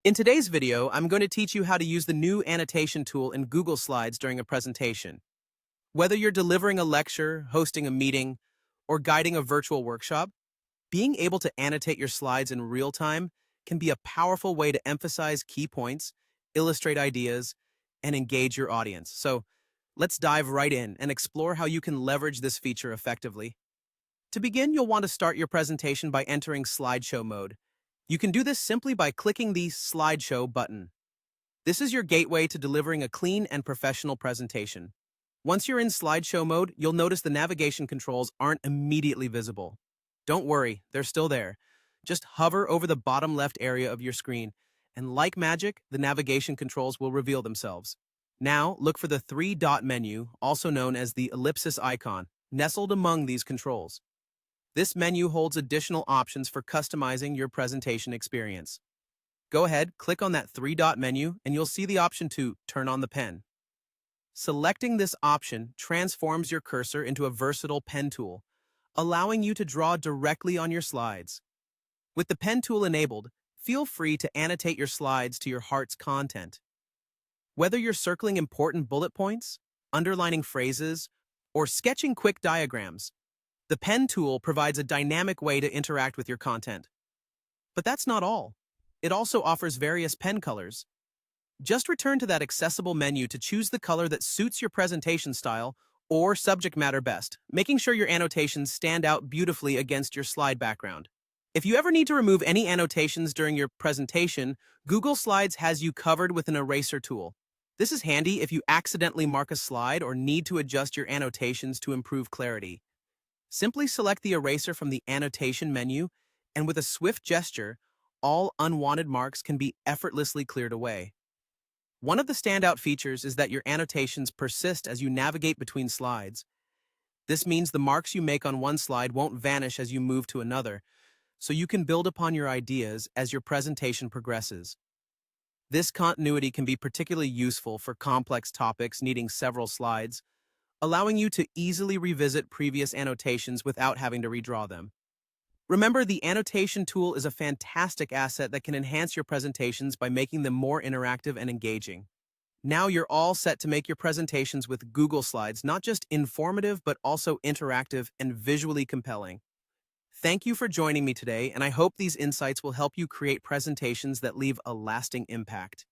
In today's video, I'm going to teach you how to use the new annotation tool in Google Slides during a presentation. Whether you're delivering a lecture, hosting a meeting, or guiding a virtual workshop, being able to annotate your slides in real time can be a powerful way to emphasize key points, illustrate ideas, and engage your audience. So let's dive right in and explore how you can leverage this feature effectively. To begin, you'll want to start your presentation by entering slideshow mode. You can do this simply by clicking the Slideshow button. This is your gateway to delivering a clean and professional presentation. Once you're in slideshow mode, you'll notice the navigation controls aren't immediately visible. Don't worry, they're still there. Just hover over the bottom left area of your screen, and like magic, the navigation controls will reveal themselves. Now, look for the three-dot menu, also known as the ellipsis icon, nestled among these controls. This menu holds additional options for customizing your presentation experience. Go ahead, click on that three-dot menu, and you'll see the option to turn on the pen. Selecting this option transforms your cursor into a versatile pen tool, allowing you to draw directly on your slides. With the pen tool enabled, feel free to annotate your slides to your heart's content. Whether you're circling important bullet points, underlining phrases, or sketching quick diagrams, the pen tool provides a dynamic way to interact with your content. But that's not all. It also offers various pen colors. Just return to that accessible menu to choose the color that suits your presentation style or subject matter best, making sure your annotations stand out beautifully against your slide background. If you ever need to remove any annotations during your presentation, Google Slides has you covered with an eraser tool. This is handy if you accidentally mark a slide or need to adjust your annotations to improve clarity. Simply select the eraser from the Annotation menu, and with a swift gesture, all unwanted marks can be effortlessly cleared away. One of the standout features is that your annotations persist as you navigate between slides. This means the marks you make on one slide won't vanish as you move to another, so you can build upon your ideas as your presentation progresses. This continuity can be particularly useful for complex topics needing several slides, allowing you to easily revisit previous annotations without having to redraw them. Remember, the annotation tool is a fantastic asset that can enhance your presentations by making them more interactive and engaging. Now you're all set to make your presentations with Google Slides not just informative, but also interactive and visually compelling. Thank you for joining me today, and I hope these insights will help you create presentations that leave a lasting impact.